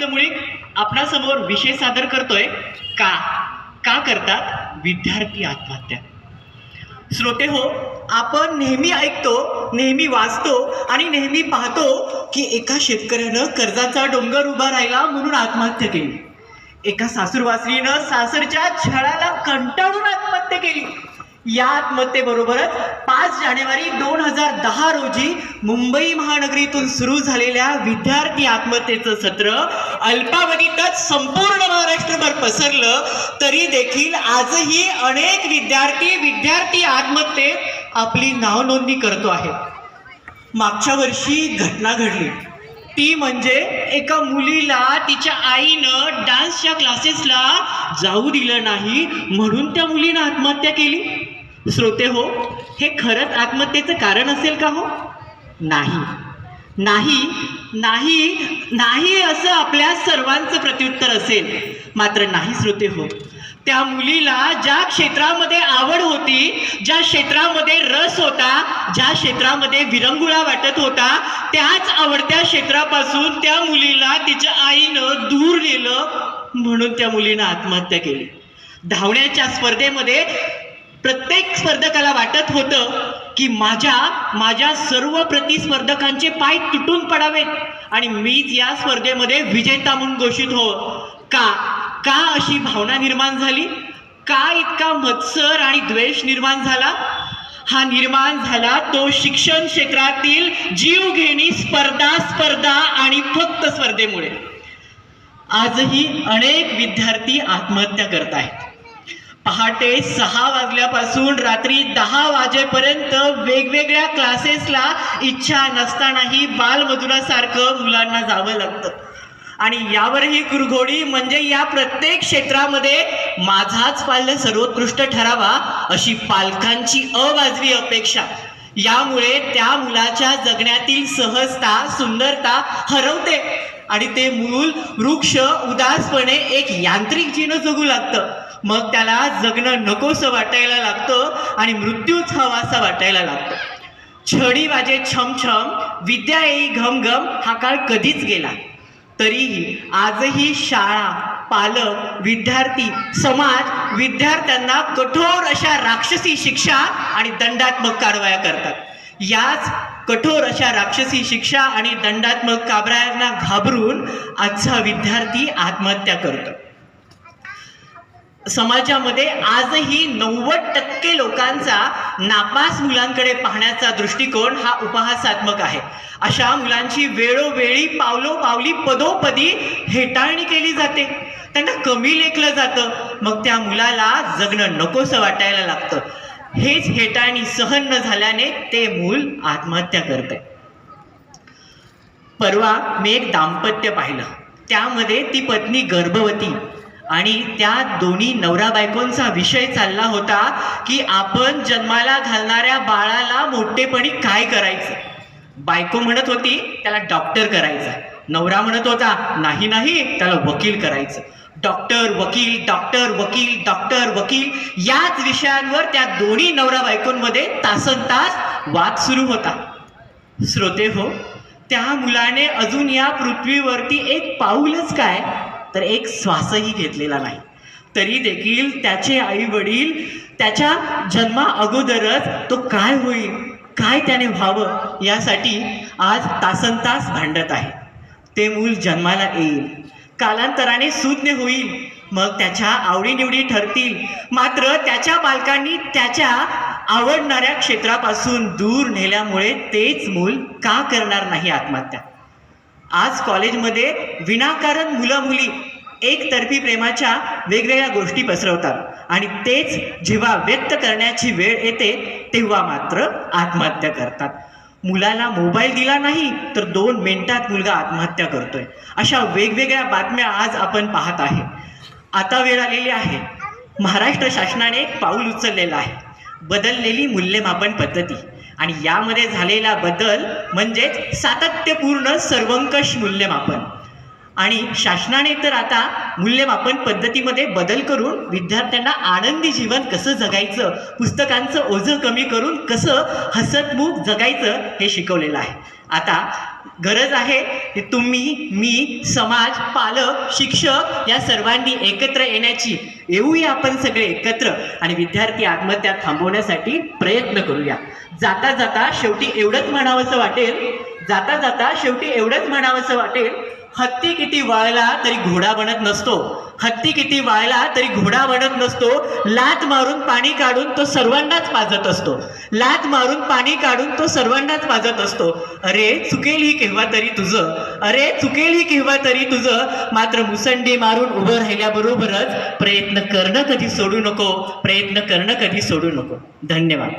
अरविंद मुळीक आपणासमोर विषय सादर करतोय. का का करतात विद्यार्थी आत्महत्या. श्रोते हो, आपण नेहमी ऐकतो, नेहमी वाचतो आणि नेहमी पाहतो की एका शेतकऱ्यानं कर्जाचा डोंगर उभा राहिला म्हणून आत्महत्या केली. एका सासूरवासरीनं सासरच्या छळाला कंटाळून आत्महत्या केली. या आत्महत्येबरोबरच 5 जानेवारी 2010 रोजी मुंबई महानगरीतून सुरू झालेल्या विद्यार्थी आत्महत्येचं सत्र अल्पावधीतच संपूर्ण महाराष्ट्रभर पसरलं. तरी देखील आजही अनेक विद्यार्थी आत्महत्येत आपली नावनोंदणी करतो आहे. मागच्या वर्षी घटना घडली, ती म्हणजे एका मुलीला तिच्या आईनं डान्सच्या क्लासेसला जाऊ दिलं नाही म्हणून त्या मुलीनं आत्महत्या केली. श्रोते हो, हे खरंच आत्महत्येचं कारण असेल का हो? नाही नाही नाही नाही असं आपल्या सर्वांचं प्रत्युत्तर असेल. मात्र नाही श्रोते हो, त्या मुलीला ज्या क्षेत्रामध्ये आवड होती, ज्या क्षेत्रामध्ये रस होता, ज्या क्षेत्रामध्ये विरंगुळा वाटत होता, त्याच आवडत्या क्षेत्रापासून त्या मुलीला तिच्या आईनं दूर नेलं म्हणून त्या मुलीनं आत्महत्या केली. धावण्याच्या स्पर्धेमध्ये प्रत्येक स्पर्धकाला वाटत होतं की माझ्या सर्व प्रतिस्पर्धकांचे पाय तुटून पडावेत आणि मीच या स्पर्धेमध्ये विजेता म्हणून घोषित हो. का अशी भावना निर्माण झाली? का इतका मत्सर आणि द्वेष निर्माण झाला? हा निर्माण झाला तो शिक्षण क्षेत्रातील जीवघेणी स्पर्धा आणि फक्त स्पर्धेमुळे. आजही अनेक विद्यार्थी आत्महत्या करत आहेत. पहाटे 6 वाजल्यापासून रात्री 10 वाजेपर्यंत वेगवेगळ्या क्लासेसला इच्छा नसतानाही बालमजुरासारखं मुलांना जावं लागतं. आणि यावरही कुरघोडी म्हणजे या प्रत्येक क्षेत्रामध्ये माझाच पाल्य सर्वोत्कृष्ट ठरावा अशी पालकांची अवाजवी अपेक्षा. यामुळे त्या मुलाच्या जगण्यातील सहजता, सुंदरता हरवते आणि ते मूल वृक्ष उदासपणे एक यांत्रिक जीवन जगू लागतं. मग त्याला जगणं नकोसं वाटायला लागतं आणि मृत्यूच हवासा वाटायला लागतो. छडी वाजे छमछम, विद्या येई घमघम हा काळ कधीच गेला. तरीही आजही शाळा, पालक, विद्यार्थी, समाज विद्यार्थ्यांना कठोर अशा राक्षसी शिक्षा आणि दंडात्मक कारवाया करतात. याच कठोर अशा राक्षसी शिक्षा आणि दंडात्मक कारवायांना घाबरून आजचा विद्यार्थी आत्महत्या करतो. समाजामध्ये आजही 90% लोकांचा नापास मुलांकडे पाहण्याचा दृष्टिकोन हा उपहासात्मक आहे. अशा मुलांची वेळोवेळी पावलोपावली पदोपदी हेटाळणी केली जाते, त्यांना कमी लेखलं जातं. मग त्या मुलाला जगणं नकोसं वाटायला लागतं. हेच हेटाळणी सहन न झाल्याने ते मूल आत्महत्या करते. परवा मी एक दाम्पत्य पाहिलं. त्यामध्ये ती पत्नी गर्भवती आणि त्या दोन्ही नवरा बायकोंचा विषय चालला होता की आपण जन्माला घालणाऱ्या बाळाला मोठेपणी काय करायचं. बायको म्हणत होती त्याला डॉक्टर करायचं, नवरा म्हणत होता नाही त्याला वकील करायचं. डॉक्टर वकील, डॉक्टर वकील, डॉक्टर वकील याच विषयांवर त्या दोन्ही नवरा बायकोंमध्ये तासनतास वाद सुरू होता. श्रोते हो, त्या मुलाने अजून या पृथ्वीवरती एक पाऊलच काय तर एक श्वासही घेतलेला नाही. तरी देखील त्याचे आई वडील त्याच्या जन्मा अगोदरच तो काय होईल, काय त्याने व्हावं यासाठी आज तासनतास भांडत आहे. ते मूल जन्माला येईल, कालांतराने सुज्ञ होईल, मग त्याच्या आवडीनिवडी ठरतील. मात्र त्याच्या पालकांनी त्याच्या आवडणाऱ्या क्षेत्रापासून दूर नेल्यामुळे तेच मूल का करणार नाही आत्महत्या. आज कॉलेजमध्ये विनाकारण मुलं-मुली एकतर्फी प्रेमाच्या वेगवेगळ्या गोष्टी पसरवतात आणि तेच जेव्हा व्यक्त करण्याची वेळ येते तेव्हा मात्र आत्महत्या करतात. मुलाला मोबाईल दिला नाही तर 2 मिनिटात मुलगा आत्महत्या करतोय. अशा वेगवेगळ्या बातम्या आज आपण पाहत आहे. आता वेळ आलेली आहे. महाराष्ट्र शासनाने एक पाऊल उचललेलं आहे, बदललेली मूल्यमापन पद्धती. आणि यामध्ये झालेला बदल म्हणजेच सातत्यपूर्ण सर्वंकष मूल्यमापन. आणि शासनाने तर आता मूल्यमापन पद्धतीमध्ये बदल करून विद्यार्थ्यांना आनंदी जीवन कसं जगायचं, पुस्तकांचं ओझं कमी करून कसं हसतमुख जगायचं हे शिकवलेलं आहे. आता गरज आहे की तुम्ही, मी, समाज, पालक, शिक्षक या सर्वांनी एकत्र येण्याची. येऊया आपण सगळे एकत्र आणि विद्यार्थी आत्महत्या थांबवण्यासाठी प्रयत्न करूया. जाता जाता शेवटी एवढंच म्हणावंसं वाटेल, हत्ती किती वळला तरी घोडा बनत नसतो. लात मारून पाणी काढून तो सर्वांनाच पाजत असतो. अरे चुकेल ही केव्हा तरी तुझं, मात्र मुसंडी मारून उभं राहिल्याबरोबरच प्रयत्न करणं कधी सोडू नको. धन्यवाद.